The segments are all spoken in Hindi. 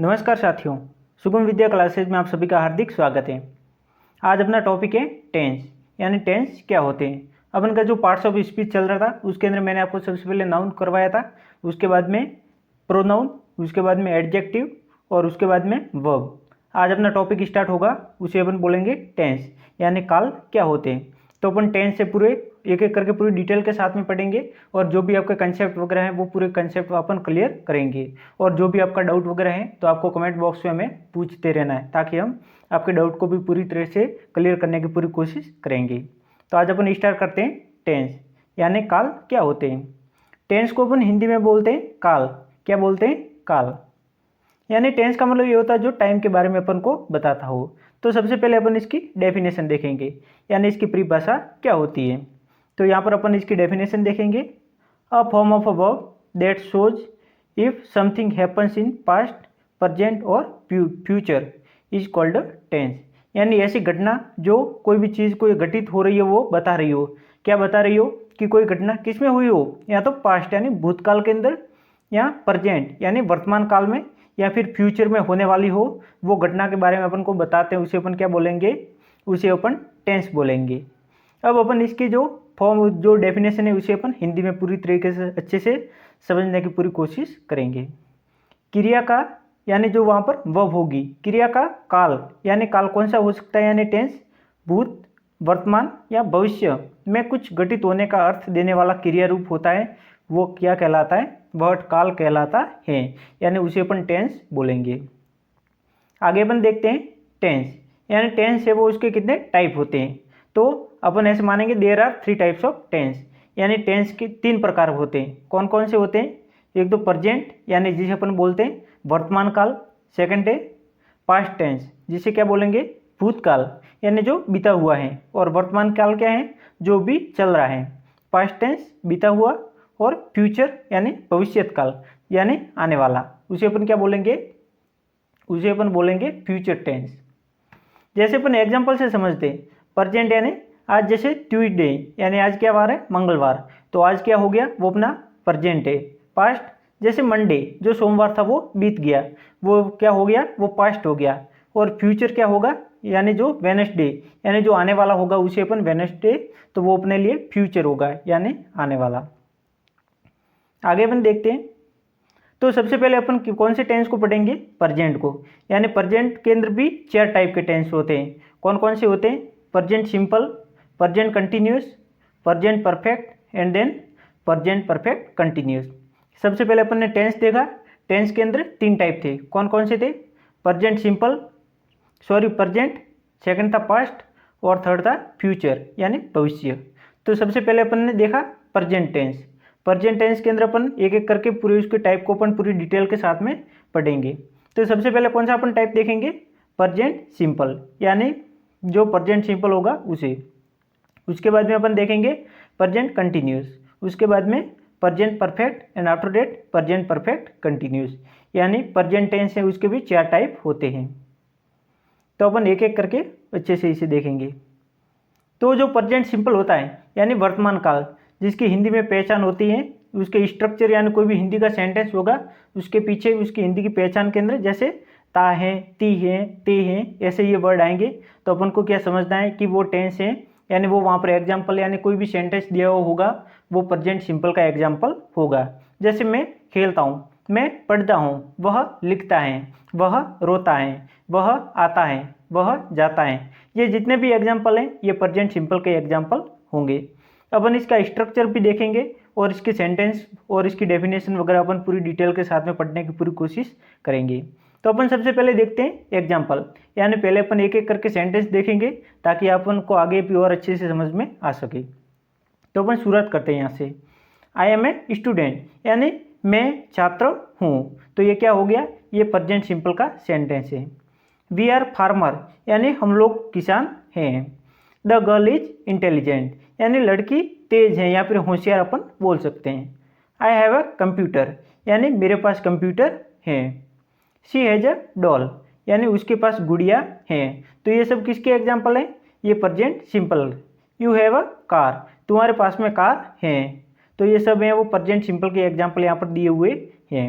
नमस्कार साथियों, सुगम विद्या क्लासेज में आप सभी का हार्दिक स्वागत है। आज अपना टॉपिक है टेंस, यानी टेंस क्या होते हैं। अपन का जो पार्ट्स ऑफ स्पीच चल रहा था उसके अंदर मैंने आपको सबसे पहले नाउन करवाया था, उसके बाद में प्रोनाउन, उसके बाद में एडजेक्टिव और उसके बाद में वर्ब। आज अपना टॉपिक स्टार्ट होगा, उसे अपन बोलेंगे टेंस, यानी काल क्या होते हैं। तो अपन टेंस से पूरे एक एक करके पूरी डिटेल के साथ में पढ़ेंगे और जो भी आपके कंसेप्ट वगैरह हैं वो पूरे कंसेप्ट अपन क्लियर करेंगे। और जो भी आपका डाउट वगैरह है तो आपको कमेंट बॉक्स में हमें पूछते रहना है, ताकि हम आपके डाउट को भी पूरी तरह से क्लियर करने की पूरी कोशिश करेंगे। तो आज अपन स्टार्ट करते हैं टेंस, यानी काल क्या होते हैं। टेंस को अपन हिंदी में बोलते हैं काल। क्या बोलते हैं? काल। यानी टेंस का मतलब ये होता है जो टाइम के बारे में अपन को बताता हो। तो सबसे पहले अपन इसकी डेफिनेशन देखेंगे, यानी इसकी परिभाषा क्या होती है। तो यहाँ पर अपन इसकी डेफिनेशन देखेंगे। A form of a verb that shows if something happens in past, present और फ्यूचर इज कॉल्ड टेंस। यानी ऐसी घटना जो कोई भी चीज़ कोई घटित हो रही है वो बता रही हो। क्या बता रही हो? कि कोई घटना किस में हुई हो, या तो पास्ट यानी भूतकाल के अंदर, या प्रेजेंट यानी वर्तमान काल में, या फिर फ्यूचर में होने वाली हो, वो घटना के बारे में अपन को बताते हैं, उसे अपन क्या बोलेंगे? उसे अपन टेंस बोलेंगे। अब अपन इसकी जो फॉर्म जो डेफिनेशन है उसे अपन हिंदी में पूरी तरीके से अच्छे से समझने की पूरी कोशिश करेंगे। क्रिया का, यानी जो वहाँ पर वर्ब होगी, क्रिया का काल, यानी काल कौन सा हो सकता है, यानी टेंस भूत, वर्तमान या भविष्य में कुछ घटित होने का अर्थ देने वाला क्रिया रूप होता है, वो क्या कहलाता है? वह काल कहलाता है, यानी उसे अपन टेंस बोलेंगे। आगे अपन देखते हैं टेंस, यानी टेंस है वो उसके कितने टाइप होते हैं। तो अपन ऐसे मानेंगे there are 3 types of tense, यानी टेंस के 3 प्रकार होते हैं। कौन कौन से होते हैं? एक तो प्रेजेंट, यानी जिसे अपन बोलते हैं वर्तमान काल। सेकंड है पास्ट टेंस, जिसे क्या बोलेंगे? भूतकाल, यानी जो बीता हुआ है। और वर्तमान काल क्या है? जो भी चल रहा है। पास्ट टेंस बीता हुआ, और फ्यूचर यानी भविष्यत काल, यानी आने वाला, उसे अपन क्या बोलेंगे? उसे अपन बोलेंगे फ्यूचर टेंस। जैसे अपन एग्जांपल से समझते हैं, प्रेजेंट यानी आज, जैसे ट्यूसडे यानी आज क्या वार है? मंगलवार, तो आज क्या हो गया? वो अपना प्रेजेंट है। पास्ट जैसे मंडे, जो सोमवार था वो बीत गया, वो क्या हो गया? वो पास्ट हो गया। और फ्यूचर क्या होगा? यानी जो वेडनेसडे, यानी जो आने वाला होगा उसे अपन वेडनेसडे, तो वो अपने लिए फ्यूचर होगा, यानी आने वाला। आगे अपन देखते हैं। तो सबसे पहले अपन कौन से टेंस को पढ़ेंगे? प्रेजेंट को। यानी प्रेजेंट के अंदर भी 4 टाइप के टेंस होते हैं। कौन कौन से होते हैं? Present simple, present continuous, present perfect and then present perfect continuous. सबसे पहले अपन ने टेंस देखा। टेंस के अंदर 3 टाइप थे। कौन कौन से थे? प्रेजेंट सिंपल, प्रेजेंट, सेकंड था पास्ट, और थर्ड था फ्यूचर यानी भविष्य। तो सबसे पहले अपन ने देखा प्रेजेंट टेंस। प्रेजेंट टेंस के अंदर अपन एक एक करके पूरे उसके टाइप को अपन पूरी डिटेल के साथ में पढ़ेंगे। तो सबसे पहले कौन सा अपन टाइप देखेंगे? प्रेजेंट सिंपल, यानी जो प्रेजेंट सिंपल होगा उसे। उसके बाद में अपन देखेंगे प्रेजेंट कंटिन्यूस, उसके बाद में present perfect and after that present perfect continuous. यानी प्रेजेंट टेंस है उसके भी 4 टाइप होते हैं। तो अपन एक एक करके अच्छे से इसे देखेंगे। तो जो प्रेजेंट सिंपल होता है, यानी वर्तमान काल, जिसकी हिंदी में पहचान होती है, उसके स्ट्रक्चर, यानी कोई भी हिंदी का सेंटेंस होगा उसके पीछे उसकी हिंदी की पहचान के अंदर जैसे ता है, ती है, ते हैं, ऐसे ये वर्ड आएंगे। तो अपन को क्या समझना है कि वो टेंस है, यानी वो वहाँ पर एग्जाम्पल, यानी कोई भी सेंटेंस दिया हुआ होगा वो प्रेजेंट सिंपल का एग्जाम्पल होगा। जैसे मैं खेलता हूँ, मैं पढ़ता हूँ, वह लिखता है, वह रोता है, वह आता है, वह जाता है। ये जितने भी एग्जाम्पल हैं ये प्रेजेंट सिंपल के एग्जाम्पल होंगे। अपन इसका स्ट्रक्चर भी देखेंगे और इसके सेंटेंस और इसकी डेफिनेशन वगैरह अपन पूरी डिटेल के साथ में पढ़ने की पूरी कोशिश करेंगे। तो अपन सबसे पहले देखते हैं एग्जाम्पल, यानी पहले अपन एक एक करके सेंटेंस देखेंगे ताकि अपन को आगे भी और अच्छे से समझ में आ सके। तो अपन शुरुआत करते हैं यहाँ से। आई एम ए स्टूडेंट, यानी मैं छात्र हूँ, तो ये क्या हो गया? ये प्रेजेंट सिंपल का सेंटेंस है। वी आर फार्मर, यानी हम लोग किसान हैं। द गर्ल इज इंटेलिजेंट, यानी लड़की तेज है या फिर होशियार अपन बोल सकते हैं। आई हैव अ कंप्यूटर, यानी मेरे पास कंप्यूटर है। शी हैज़ अ डॉल, यानी उसके पास गुड़िया है। तो ये सब किसके एग्जाम्पल हैं? ये present simple. You have a car, तुम्हारे पास में कार है। तो ये सब हैं वो प्रेजेंट सिंपल के एग्जाम्पल यहाँ पर दिए हुए हैं।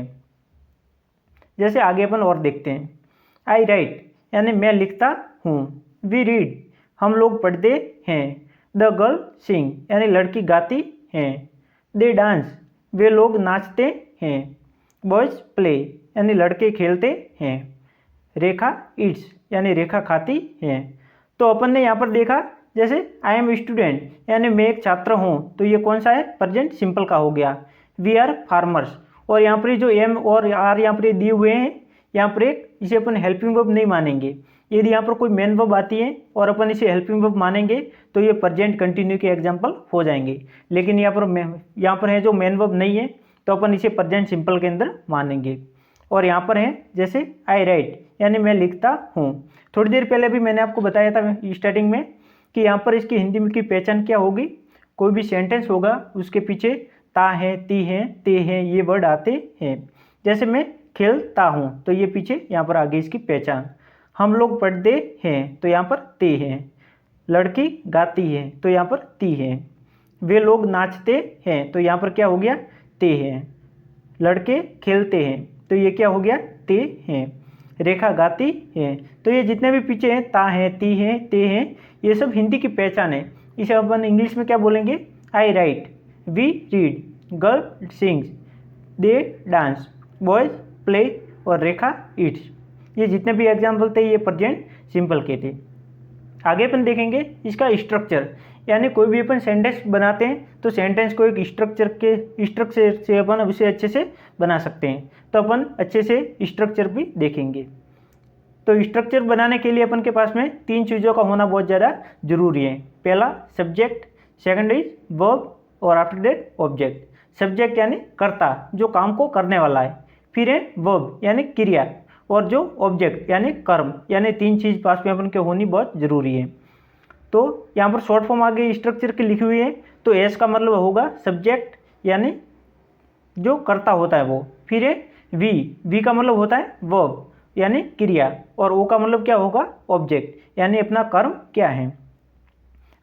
जैसे आगे अपन और देखते हैं। आई राइट यानी मैं लिखता हूँ। वी रीड हम लोग पढ़ते हैं। द गर्ल सिंग यानी लड़की गाती हैं। दे डांस वे लोग नाचते हैं। बॉयज प्ले यानी लड़के खेलते हैं। रेखा ईट्स यानी रेखा खाती है। तो अपन ने यहाँ पर देखा, जैसे आई एम स्टूडेंट यानी मैं एक छात्र हूँ, तो ये कौन सा है, प्रेजेंट सिंपल का हो गया। वी आर फार्मर्स, और यहाँ पर जो एम और आर यहाँ पर दिए हुए हैं, यहाँ पर एक इसे अपन हेल्पिंग वर्ब नहीं मानेंगे। यदि यहाँ पर कोई मेन वर्ब आती है और अपन इसे हेल्पिंग वर्ब मानेंगे तो ये प्रेजेंट कंटिन्यू के एग्जाम्पल हो जाएंगे। लेकिन यहाँ पर है जो मेन वर्ब नहीं है तो अपन इसे प्रेजेंट सिंपल के अंदर मानेंगे। और यहाँ पर है जैसे आई राइट यानी मैं लिखता हूँ। थोड़ी देर पहले भी मैंने आपको बताया था स्टार्टिंग में कि यहाँ पर इसकी हिंदी में की पहचान क्या होगी। कोई भी सेंटेंस होगा उसके पीछे ता है, ती है, ते हैं, ये वर्ड आते हैं। जैसे मैं खेलता हूँ तो ये पीछे यहाँ पर आगे इसकी पहचान। हम लोग पढ़ते हैं तो यहाँ पर ते हैं। लड़की गाती है तो यहाँ पर ती है। वे लोग नाचते हैं तो यहाँ पर क्या हो गया, ते हैं। लड़के खेलते हैं तो ये क्या हो गया, ते हैं। रेखा गाती है, तो ये जितने भी पीछे हैं ता हैं, ती हैं, ते हैं, ये सब हिंदी की पहचान है। इसे अपन इंग्लिश में क्या बोलेंगे, I write, we read, girl sings, they dance, boys play और रेखा ईट्स। ये जितने भी एग्जाम्पल थे ये प्रेजेंट सिंपल के थे। आगे अपन देखेंगे इसका स्ट्रक्चर, यानी कोई भी अपन सेंटेंस बनाते हैं तो सेंटेंस को एक स्ट्रक्चर से अपन उसे अच्छे से बना सकते हैं। तो अपन अच्छे से स्ट्रक्चर भी देखेंगे। तो स्ट्रक्चर बनाने के लिए अपन के पास में 3 चीज़ों का होना बहुत ज़्यादा जरूरी है। पहला सब्जेक्ट, सेकंड इज वर्ब और आफ्टर दैट ऑब्जेक्ट। सब्जेक्ट यानी कर्ता, जो काम को करने वाला है। फिर है वर्ब यानी क्रिया, और जो ऑब्जेक्ट यानी कर्म, यानी 3 चीज़ पास में अपन के होनी बहुत ज़रूरी है। तो यहाँ पर शॉर्ट फॉर्म आगे स्ट्रक्चर की लिखी हुई है। तो एस का मतलब होगा सब्जेक्ट यानी जो कर्ता होता है वो। फिर है वी का मतलब होता है वर्ब यानी क्रिया, और ओ का मतलब क्या होगा, ऑब्जेक्ट यानी अपना कर्म क्या है।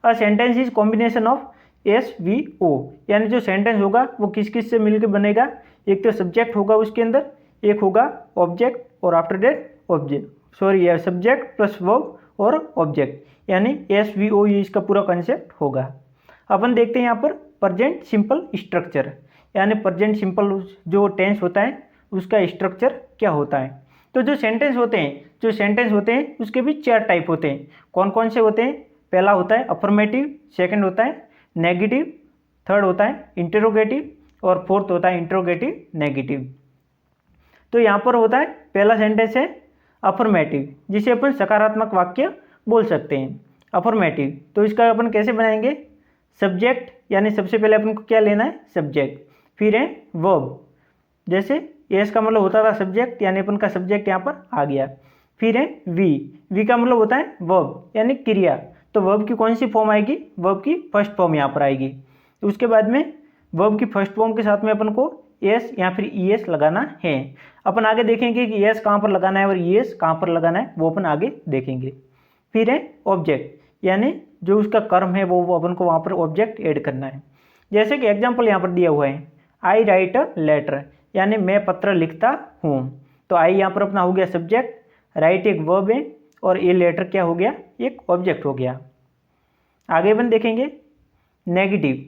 A sentence is combination of S V O, यानी जो सेंटेंस होगा वो किस किस से मिलकर बनेगा। एक तो सब्जेक्ट होगा उसके अंदर, एक होगा ऑब्जेक्ट और after that subject plus verb और ऑब्जेक्ट, यानी एस वी ओ, ये इसका पूरा कंसेप्ट होगा। अपन देखते हैं यहाँ पर प्रेजेंट सिंपल स्ट्रक्चर, यानी प्रेजेंट सिंपल जो टेंस होता है उसका स्ट्रक्चर क्या होता है। तो जो सेंटेंस होते हैं उसके भी 4 टाइप होते हैं। कौन कौन से होते हैं, पहला होता है अफर्मेटिव, सेकंड होता है नेगेटिव, थर्ड होता है इंटरोगेटिव और फोर्थ होता है इंटरोगेटिव नेगेटिव। तो यहाँ पर होता है पहला सेंटेंस है अफर्मेटिव, जिसे अपन सकारात्मक वाक्य बोल सकते हैं। अफर्मेटिव, तो इसका अपन कैसे बनाएंगे, सब्जेक्ट यानी सबसे पहले अपन को क्या लेना है, सब्जेक्ट। फिर है वर्ब, जैसे एस का मतलब होता था सब्जेक्ट, यानी अपन का सब्जेक्ट यहाँ पर आ गया। फिर है वी का मतलब होता है वर्ब यानी क्रिया, तो वर्ब की कौन सी फॉर्म आएगी, वर्ब की फर्स्ट फॉर्म यहाँ पर आएगी। तो उसके बाद में वर्ब की फर्स्ट फॉर्म के साथ में अपन को एस या फिर ई एस लगाना है। अपन आगे देखेंगे कि एस कहाँ पर लगाना है और ई एस कहाँ पर लगाना है, वो अपन आगे देखेंगे। फिर है ऑब्जेक्ट, यानी जो उसका कर्म है वो अपन को वहाँ पर ऑब्जेक्ट ऐड करना है। जैसे कि एग्जाम्पल यहाँ पर दिया हुआ है, आई राइट अ लेटर, यानी मैं पत्र लिखता हूँ। तो आई यहाँ पर अपना हो गया सब्जेक्ट, राइट एक वर्ब है और ये लेटर क्या हो गया, एक ऑब्जेक्ट हो गया। आगे अपन देखेंगे नेगेटिव,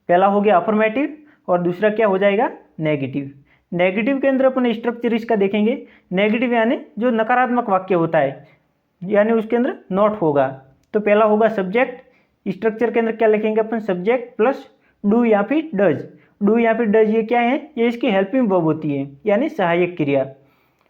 पहला हो गया अफर्मेटिव और दूसरा क्या हो जाएगा, नेगेटिव। नेगेटिव के अंदर अपन स्ट्रक्चर इसका देखेंगे। नेगेटिव यानी जो नकारात्मक वाक्य होता है, यानी उसके अंदर नॉट होगा। तो पहला होगा सब्जेक्ट, स्ट्रक्चर के अंदर क्या लिखेंगे अपन, सब्जेक्ट प्लस डू या फिर डज। डू या फिर डज ये क्या है, ये इसकी हेल्पिंग वर्ब होती है, यानी सहायक क्रिया।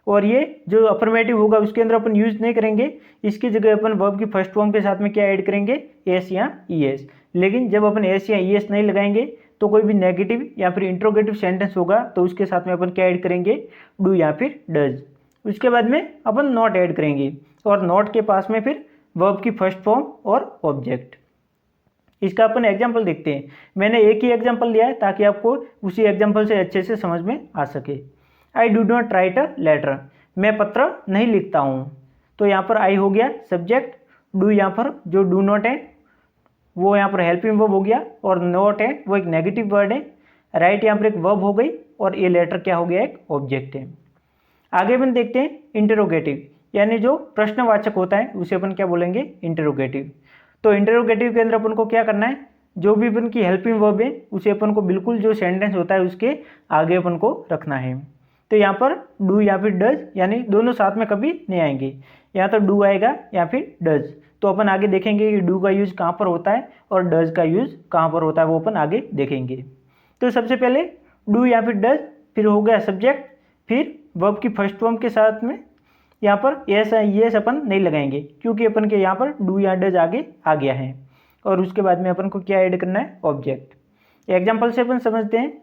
और ये जो अफर्मेटिव होगा उसके अंदर अपन यूज नहीं करेंगे, इसकी जगह अपन वर्ब की फर्स्ट फॉर्म के साथ में क्या ऐड करेंगे, एस या ई एस। लेकिन जब अपन एस या ई एस नहीं लगाएंगे तो कोई भी नेगेटिव या फिर इंट्रोगेटिव सेंटेंस होगा तो उसके साथ में अपन क्या ऐड करेंगे, डू या फिर डज। उसके बाद में अपन नॉट ऐड करेंगे और नॉट के पास में फिर वर्ब की फर्स्ट फॉर्म और ऑब्जेक्ट। इसका अपन एग्जाम्पल देखते हैं। मैंने एक ही एग्जाम्पल लिया है ताकि आपको उसी एग्जाम्पल से अच्छे से समझ में आ सके। I do not write a letter, मैं पत्र नहीं लिखता हूँ। तो यहाँ पर आई हो गया सब्जेक्ट, डू यहाँ पर जो डू नॉट है वो यहाँ पर हेल्पिंग वर्ब हो गया, और नॉट है वो एक नेगेटिव वर्ड है। राइट यहाँ पर एक वर्ब हो गई और ये लेटर क्या हो गया, एक ऑब्जेक्ट है। आगे अपन देखते हैं इंटरोगेटिव, यानी जो प्रश्नवाचक होता है उसे अपन क्या बोलेंगे, इंटरोगेटिव। तो इंटरोगेटिव के अंदर अपन को क्या करना है, जो भी अपन की हेल्पिंग वर्ब है उसे अपन को बिल्कुल जो सेंटेंस होता है उसके आगे अपन को रखना है। तो यहाँ पर डू या फिर डज, यानी दोनों साथ में कभी नहीं आएंगे, या तो डू आएगा या फिर डज। तो अपन आगे देखेंगे कि डू का यूज कहाँ पर होता है और डज का यूज कहाँ पर होता है, वो अपन आगे देखेंगे। तो सबसे पहले डू या फिर डज, फिर हो गया सब्जेक्ट, फिर वर्ब की फर्स्ट फॉर्म के साथ में यहाँ पर यस अपन नहीं लगाएंगे क्योंकि अपन के यहाँ पर डू या डज आगे आ गया है। और उसके बाद में अपन को क्या ऐड करना है, ऑब्जेक्ट। एग्जाम्पल से अपन समझते हैं,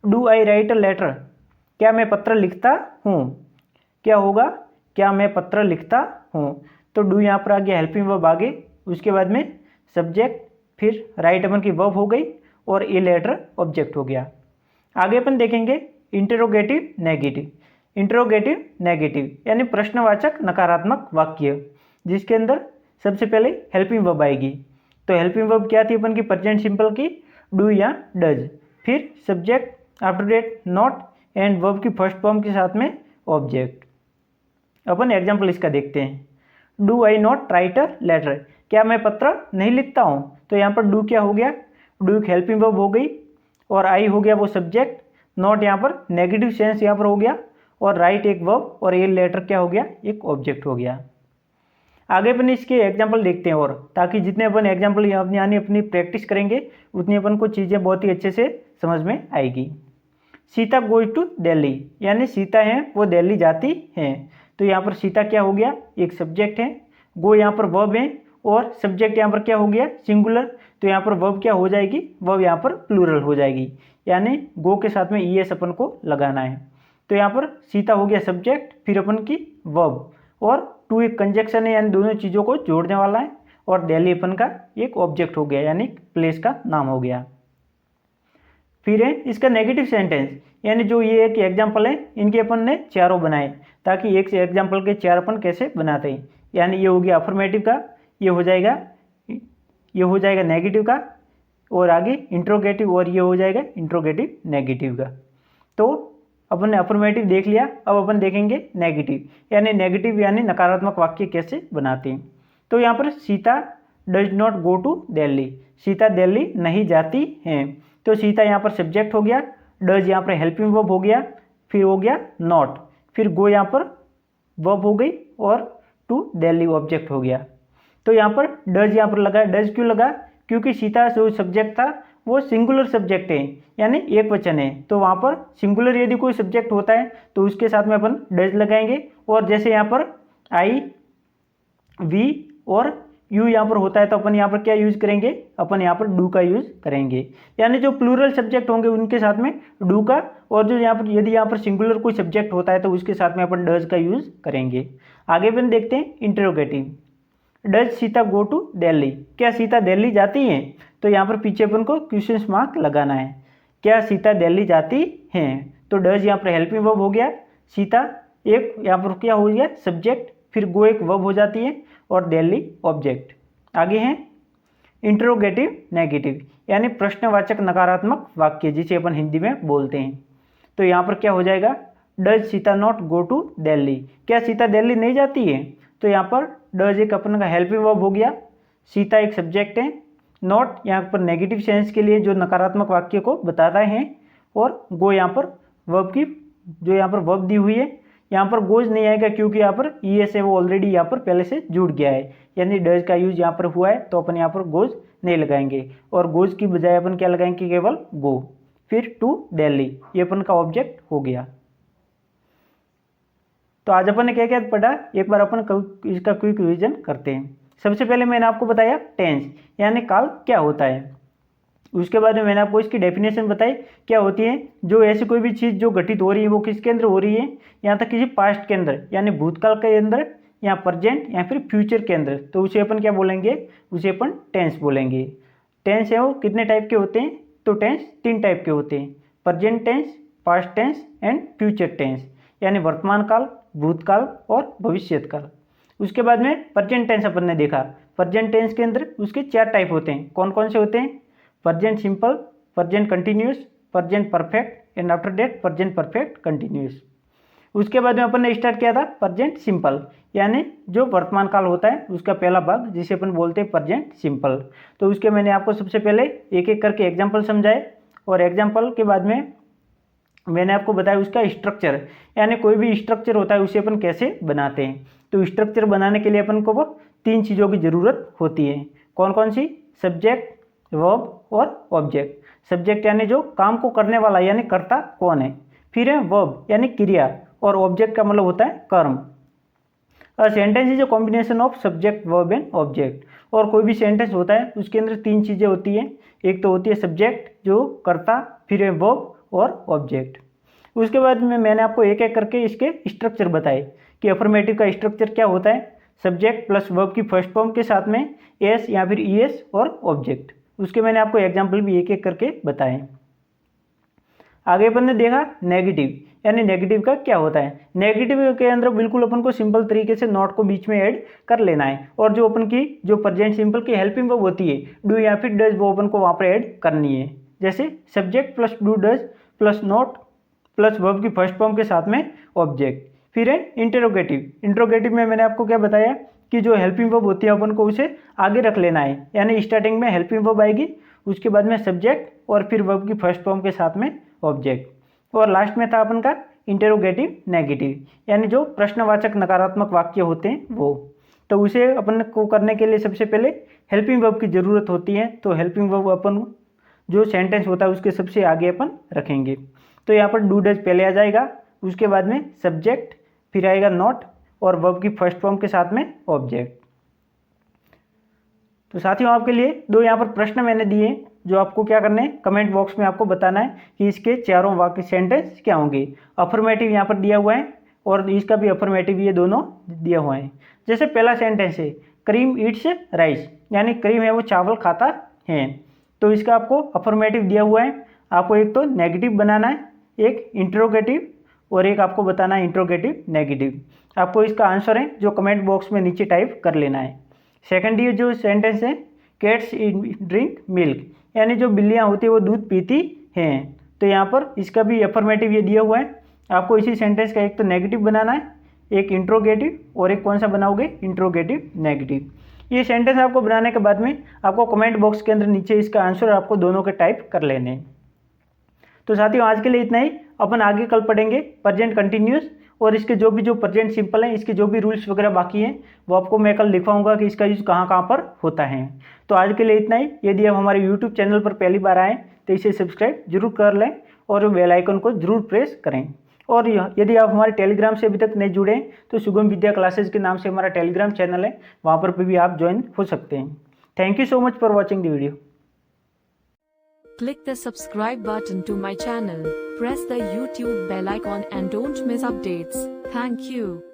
do I write a letter, क्या मैं पत्र लिखता हूँ, क्या होगा, क्या मैं पत्र लिखता हूँ। तो डू यहाँ पर आ गया हेल्पिंग वर्ब आगे, उसके बाद में सब्जेक्ट, फिर राइट अपन की वर्ब हो गई और ए लेटर ऑब्जेक्ट हो गया। आगे अपन देखेंगे इंटरोगेटिव नेगेटिव। इंटरोगेटिव नेगेटिव यानी प्रश्नवाचक नकारात्मक वाक्य, जिसके अंदर सबसे पहले हेल्पिंग वर्ब आएगी। तो हेल्पिंग वर्ब क्या थी अपन की, प्रेजेंट सिंपल की डू या डज, फिर subject, after that not and verb की फर्स्ट फॉर्म के साथ में ऑब्जेक्ट। अपन एग्जाम्पल इसका देखते हैं, do I not write a letter, क्या मैं पत्र नहीं लिखता हूँ। तो यहाँ पर डू क्या हो गया, डू एक हेल्पिंग वर्ब हो गई और आई हो गया वो सब्जेक्ट, नॉट यहाँ पर नेगेटिव सेंस यहाँ पर हो गया और राइट एक वर्ब और ए लेटर क्या हो गया, एक ऑब्जेक्ट हो गया। आगे अपन इसके एग्जाम्पल देखते हैं, और ताकि जितने अपन एग्जाम्पल यानी अपनी प्रैक्टिस करेंगे उतनी अपन को चीज़ें बहुत ही अच्छे से समझ में आएगी। सीता गोज टू दिल्ली, यानी सीता है वो दिल्ली जाती हैं। तो यहाँ पर सीता क्या हो गया, एक सब्जेक्ट है, गो यहाँ पर वर्ब है और सब्जेक्ट यहाँ पर क्या हो गया, सिंगुलर। तो यहाँ पर वर्ब क्या हो जाएगी, वर्ब यहाँ पर प्लूरल हो जाएगी, यानी गो के साथ में ईएस अपन को लगाना है। तो यहाँ पर सीता हो गया सब्जेक्ट, फिर अपन की वर्ब, और टू एक कंजक्शन है यानी दोनों चीज़ों को जोड़ने वाला है, और दिल्ली अपन का एक ऑब्जेक्ट हो गया यानी प्लेस का नाम हो गया। फिर है इसका नेगेटिव सेंटेंस, यानी जो ये एक एग्जाम्पल है इनके अपन ने चारों बनाए, ताकि एक से एग्जाम्पल के चार अपन कैसे बनाते हैं। यानी ये हो गया अफर्मेटिव का, ये हो जाएगा नेगेटिव का, और आगे इंट्रोगेटिव, और ये हो जाएगा इंट्रोगेटिव नेगेटिव का। तो अपन ने अफर्मेटिव देख लिया, अब अपन देखेंगे नेगेटिव, यानी नेगेटिव यानी नकारात्मक वाक्य कैसे बनाते हैं। तो यहाँ पर Sita does not go to Delhi, Sita Delhi नहीं जाती हैं। तो सीता यहाँ पर सब्जेक्ट हो गया, डज यहाँ पर हेल्पिंग वर्ब हो गया, फिर हो गया नॉट, फिर गो यहाँ पर वर्ब हो गई और टू दिल्ली ऑब्जेक्ट हो गया। तो यहाँ पर डज यहाँ पर लगा, डज क्यों लगा, क्योंकि सीता जो सब्जेक्ट था वो सिंगुलर सब्जेक्ट है यानी एक वचन है। तो वहाँ पर सिंगुलर यदि कोई सब्जेक्ट होता है तो उसके साथ में अपन डज लगाएंगे, और जैसे यहाँ पर आई, वी और यू यहाँ पर होता है तो अपन यहाँ पर क्या यूज करेंगे, अपन यहाँ पर डू का यूज करेंगे। यानी जो प्लूरल सब्जेक्ट होंगे उनके साथ में डू का, और जो यहाँ पर यदि यहाँ पर सिंगुलर कोई सब्जेक्ट होता है तो उसके साथ में अपन डज का यूज करेंगे। आगे अपन देखते हैं interrogative, does Sita go to Delhi, क्या सीता दिल्ली जाती हैं। तो यहाँ पर पीछे अपन को क्वेश्चन मार्क लगाना है, क्या सीता दिल्ली जाती हैं। तो डज यहाँ पर हेल्पिंग वर्ब हो गया, सीता एक यहाँ पर क्या हो गया सब्जेक्ट, फिर गो एक वर्ब हो जाती है और दिल्ली ऑब्जेक्ट। आगे हैं इंटरोगेटिव नेगेटिव, यानी प्रश्नवाचक नकारात्मक वाक्य, जिसे अपन हिंदी में बोलते हैं। तो यहाँ पर क्या हो जाएगा, does Sita not go to Delhi, क्या सीता दिल्ली नहीं जाती है। तो यहाँ पर डज एक अपन का हेल्पिंग वर्ब हो गया, सीता एक सब्जेक्ट है, नॉट यहाँ पर नेगेटिव सेंस के लिए जो नकारात्मक वाक्य को बताता है, और गो यहाँ पर वर्ब की जो यहाँ पर वर्ब दी हुई है, यहाँ पर गोज नहीं आएगा क्योंकि यहाँ पर ईएस है वो ऑलरेडी यहाँ पर पहले से जुड़ गया है, यानी डज का यूज यहाँ पर हुआ है तो अपन यहाँ पर गोज नहीं लगाएंगे, और गोज की बजाय अपन क्या लगाएंगे, केवल गो। फिर टू दिल्ली, ये अपन का ऑब्जेक्ट हो गया। तो आज अपन ने क्या क्या पढ़ा, एक बार अपन इसका क्विक रिवीजन करते हैं। सबसे पहले मैंने आपको बताया टेंस यानी काल क्या होता है, उसके बाद में मैंने आपको इसकी डेफिनेशन बताई क्या होती है। जो ऐसी कोई भी चीज़ जो घटित हो रही है वो किसके अंदर हो रही है, यहाँ तक किसी पास्ट के अंदर यानी भूतकाल के अंदर, या प्रेजेंट या फिर फ्यूचर के अंदर, तो उसे अपन क्या बोलेंगे, उसे अपन टेंस बोलेंगे। टेंस है वो कितने टाइप के होते हैं, तो टेंस 3 टाइप के होते हैं, present tense, past tense and future tense, यानी वर्तमान काल, भूतकाल और भविष्यत काल। उसके बाद में प्रेजेंट टेंस अपन ने देखा, प्रेजेंट टेंस के अंदर उसके 4 टाइप होते हैं, कौन कौन से होते हैं, present simple, present continuous, present perfect and after that present perfect continuous. उसके बाद में अपन ने स्टार्ट किया था प्रेजेंट सिंपल, यानी जो वर्तमान काल होता है उसका पहला भाग जिसे अपन बोलते हैं प्रेजेंट सिंपल। तो उसके मैंने आपको सबसे पहले एक एक करके एग्जाम्पल समझाए, और एग्जाम्पल के बाद में मैंने आपको बताया उसका स्ट्रक्चर, यानी कोई भी स्ट्रक्चर होता है उसे अपन कैसे बनाते हैं। तो स्ट्रक्चर बनाने के लिए अपन को वो 3 चीज़ों की ज़रूरत होती है। कौन कौन सी? सब्जेक्ट, वर्ब और ऑब्जेक्ट। सब्जेक्ट यानी जो काम को करने वाला, यानी कर्ता कौन है। फिर है वर्ब यानी क्रिया, और ऑब्जेक्ट का मतलब होता है कर्म। और sentence is a combination of subject, verb and object. और कोई भी सेंटेंस होता है उसके अंदर 3 चीज़ें होती हैं। एक तो होती है सब्जेक्ट जो कर्ता, फिर है वर्ब और ऑब्जेक्ट। उसके बाद में मैंने आपको एक एक करके इसके स्ट्रक्चर बताए कि अफर्मेटिव का स्ट्रक्चर क्या होता है। सब्जेक्ट प्लस वर्ब की फर्स्ट फॉर्म के साथ में एस या फिर ईएस और ऑब्जेक्ट। उसके मैंने आपको एग्जाम्पल भी एक एक करके बताए। आगे अपन ने देखा नेगेटिव, यानी नेगेटिव का क्या होता है। नेगेटिव के अंदर बिल्कुल अपन को सिंपल तरीके से नॉट को बीच में ऐड कर लेना है, और जो अपन की जो प्रेजेंट सिंपल की हेल्पिंग वर्ब होती है डू या फिर डज, वो अपन को वहाँ पर ऐड करनी है। जैसे subject plus do does plus not plus verb की फर्स्ट फॉर्म के साथ में ऑब्जेक्ट। फिर है इंटरोगेटिव। इंटरोगेटिव में मैंने आपको क्या बताया कि जो हेल्पिंग वर्ब होती है अपन को उसे आगे रख लेना है, यानी स्टार्टिंग में हेल्पिंग वर्ब आएगी, उसके बाद में सब्जेक्ट और फिर वर्ब की फर्स्ट फॉर्म के साथ में ऑब्जेक्ट, और लास्ट में था अपन का इंटरोगेटिव नेगेटिव, यानी जो प्रश्नवाचक नकारात्मक वाक्य होते हैं वो। तो उसे अपन को करने के लिए सबसे पहले हेल्पिंग वर्ब की ज़रूरत होती है। तो हेल्पिंग वर्ब अपन जो सेंटेंस होता है उसके सबसे आगे अपन रखेंगे। तो यहाँ पर डू डज पहले आ जाएगा, उसके बाद में सब्जेक्ट, फिर आएगा नॉट और वर्ब की फर्स्ट फॉर्म के साथ में ऑब्जेक्ट। तो साथियों आपके लिए 2 यहाँ पर प्रश्न मैंने दिए, जो आपको क्या करने हैं, कमेंट बॉक्स में आपको बताना है कि इसके चारों वाक्य सेंटेंस क्या होंगे। अफर्मेटिव यहाँ पर दिया हुआ है और इसका भी अफर्मेटिव, ये दोनों दिया हुआ है। जैसे पहला सेंटेंस है करीम ईट्स राइस, यानी करीम है वो चावल खाता है। तो इसका आपको अफर्मेटिव दिया हुआ है, आपको एक तो नेगेटिव बनाना है, एक इंटरोगेटिव, और एक आपको बताना है इंटरोगेटिव नेगेटिव। आपको इसका आंसर है जो कमेंट बॉक्स में नीचे टाइप कर लेना है। सेकंड ये जो सेंटेंस है कैट्स ड्रिंक मिल्क, यानी जो बिल्लियाँ होती है वो दूध पीती हैं। तो यहाँ पर इसका भी अफर्मेटिव ये दिया हुआ है, आपको इसी सेंटेंस का एक तो नेगेटिव बनाना है, एक इंट्रोगेटिव, और एक कौन सा बनाओगे, इंट्रोगेटिव नेगेटिव। ये सेंटेंस आपको बनाने के बाद में आपको कमेंट बॉक्स के अंदर नीचे इसका आंसर आपको दोनों के टाइप कर लेने हैं। तो साथियों आज के लिए इतना ही, अपन आगे कल पढ़ेंगे प्रेजेंट कंटिन्यूस, और इसके जो प्रेजेंट सिंपल हैं इसके जो भी रूल्स वगैरह बाकी हैं वो आपको मैं कल लिखवाऊंगा कि इसका यूज कहाँ कहाँ पर होता है। तो आज के लिए इतना ही। यदि आप हमारे यूट्यूब चैनल पर पहली बार आएँ तो इसे सब्सक्राइब जरूर कर लें और बेल आइकन को जरूर प्रेस करें। और यदि आप हमारे टेलीग्राम से अभी तक नहीं जुड़े हैं तो शुभम विद्या क्लासेस के नाम से हमारा टेलीग्राम चैनल है, वहाँ पर भी आप ज्वाइन हो सकते हैं। Thank you so much for watching the video. Click the subscribe button to my channel, press the YouTube bell icon and don't miss updates. Thank you.